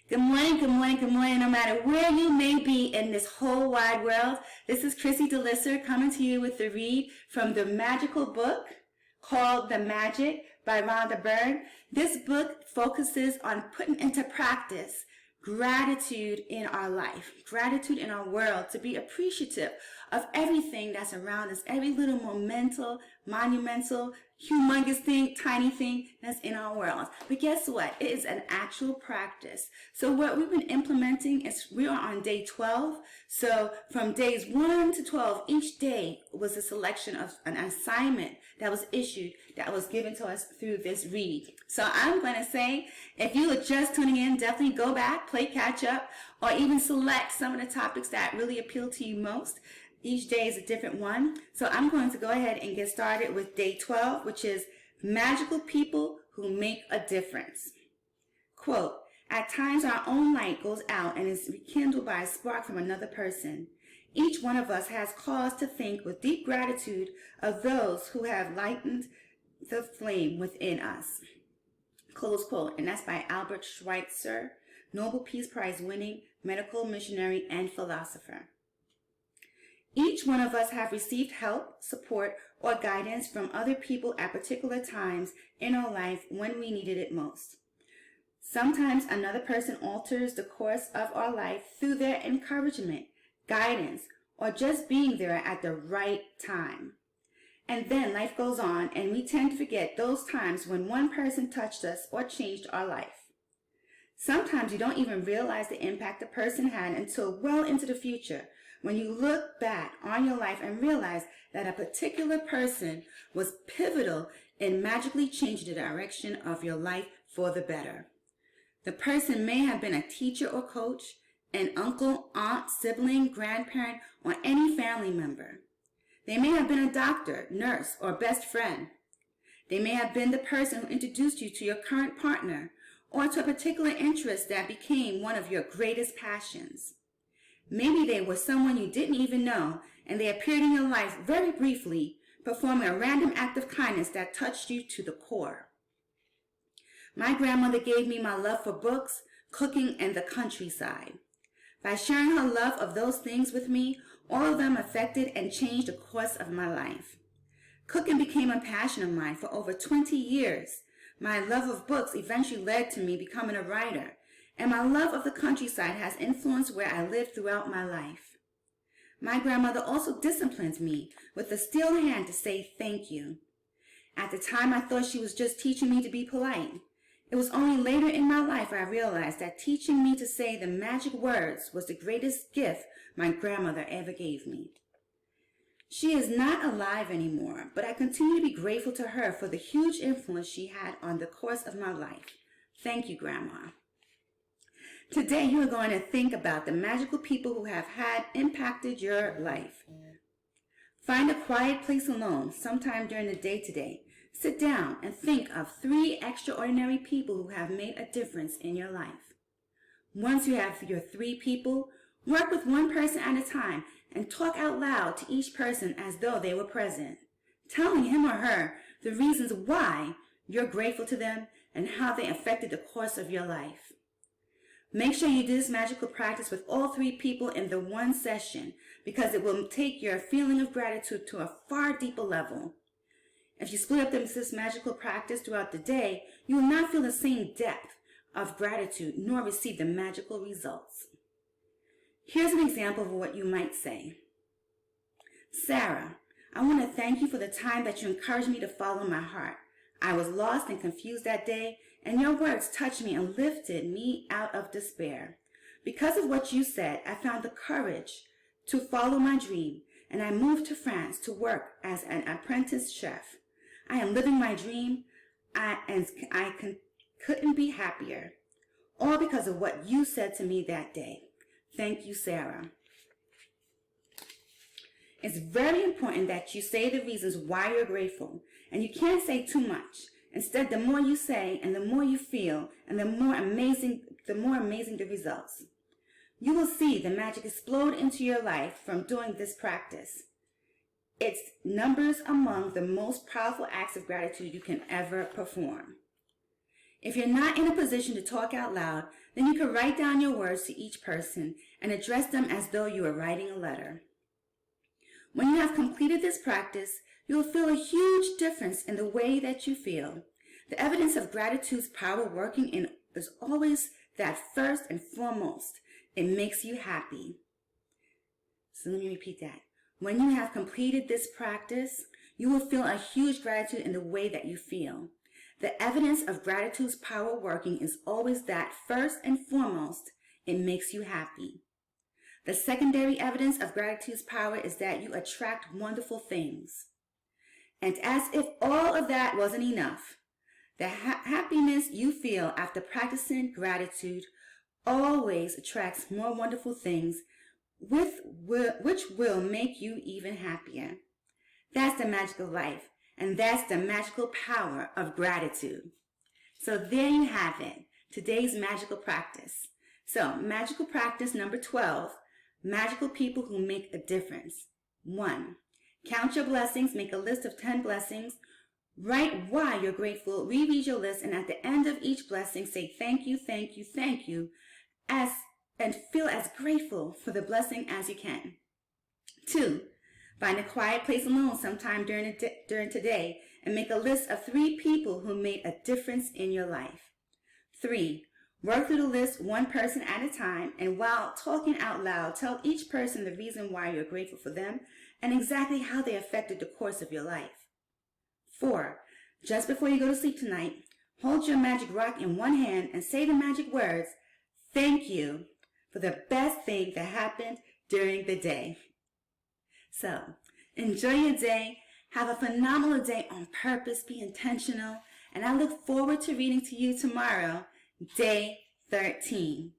Good morning, good morning, good morning. No matter where you may be in this whole wide world, this is Chrissy DeLisser coming to you with the read from the magical book called The Magic by Rhonda Byrne. This book focuses on putting into practice gratitude in our life, gratitude in our world, to be appreciative of everything that's around us, every little monumental, humongous thing, tiny thing that's in our world. But guess what? It is an actual practice. So what we've been implementing is we are on day 12. So from days 1 to 12, each day was a selection of an assignment that was issued, that was given to us through this read. So I'm going to say, if you are just tuning in, definitely go back, play catch up, or even select some of the topics that really appeal to you most. Each day is a different one. So I'm going to go ahead and get started with day 12, which is magical people who make a difference. Quote, at times our own light goes out and is rekindled by a spark from another person. Each one of us has cause to think with deep gratitude of those who have lightened the flame within us. Close quote. And that's by Albert Schweitzer, Nobel Peace Prize winning medical missionary and philosopher. Each one of us have received help, support, or guidance from other people at particular times in our life when we needed it most. Sometimes another person alters the course of our life through their encouragement, guidance, or just being there at the right time. And then life goes on, and we tend to forget those times when one person touched us or changed our life. Sometimes you don't even realize the impact a person had until well into the future, when you look back on your life and realize that a particular person was pivotal in magically changing the direction of your life for the better. The person may have been a teacher or coach, an uncle, aunt, sibling, grandparent, or any family member. They may have been a doctor, nurse, or best friend. They may have been the person who introduced you to your current partner or to a particular interest that became one of your greatest passions. Maybe they were someone you didn't even know, and they appeared in your life very briefly, performing a random act of kindness that touched you to the core. My grandmother gave me my love for books, cooking, and the countryside. By sharing her love of those things with me, all of them affected and changed the course of my life. Cooking became a passion of mine for over 20 years. My love of books eventually led to me becoming a writer, and my love of the countryside has influenced where I live throughout my life. My grandmother also disciplined me with a steel hand to say thank you. At the time, I thought she was just teaching me to be polite. It was only later in my life I realized that teaching me to say the magic words was the greatest gift my grandmother ever gave me. She is not alive anymore, but I continue to be grateful to her for the huge influence she had on the course of my life. Thank you, Grandma. Today, you are going to think about the magical people who have had impacted your life. Find a quiet place alone sometime during the day today. Sit down and think of 3 extraordinary people who have made a difference in your life. Once you have your 3 people, work with one person at a time and talk out loud to each person as though they were present, telling him or her the reasons why you're grateful to them and how they affected the course of your life. Make sure you do this magical practice with all 3 people in the one session, because it will take your feeling of gratitude to a far deeper level. If you split up this magical practice throughout the day, you will not feel the same depth of gratitude nor receive the magical results. Here's an example of what you might say. Sarah, I want to thank you for the time that you encouraged me to follow my heart. I was lost and confused that day, and your words touched me and lifted me out of despair. Because of what you said, I found the courage to follow my dream, and I moved to France to work as an apprentice chef. I am living my dream, and I couldn't be happier, all because of what you said to me that day. Thank you, Sarah. It's very important that you say the reasons why you're grateful, and you can't say too much. Instead, the more you say and the more you feel, and the more amazing the results. You will see the magic explode into your life from doing this practice. It's numbers among the most powerful acts of gratitude you can ever perform. If you're not in a position to talk out loud, Then you can write down your words to each person and address them as though you were writing a letter. When you have completed this practice, you will feel a huge difference in the way that you feel. The evidence of gratitude's power working in is always that first and foremost, it makes you happy. So let me repeat that. When you have completed this practice, you will feel a huge gratitude in the way that you feel. The evidence of gratitude's power working is always that first and foremost, it makes you happy. The secondary evidence of gratitude's power is that you attract wonderful things. And as if all of that wasn't enough, the happiness you feel after practicing gratitude always attracts more wonderful things which will make you even happier. That's the magic of life, and that's the magical power of gratitude. So there you have it, today's magical practice. So magical practice number 12, magical people who make a difference. 1. Count your blessings, make a list of 10 blessings. Write why you're grateful, reread your list, and at the end of each blessing, say thank you, thank you, thank you, and feel as grateful for the blessing as you can. 2. Find a quiet place alone sometime during today and make a list of 3 people who made a difference in your life. 3. Work through the list one person at a time, and while talking out loud, tell each person the reason why you're grateful for them and exactly how they affected the course of your life. 4. Just before you go to sleep tonight, hold your magic rock in one hand and say the magic words, thank you, for the best thing that happened during the day. So, enjoy your day, have a phenomenal day on purpose, be intentional, and I look forward to reading to you tomorrow, day 13.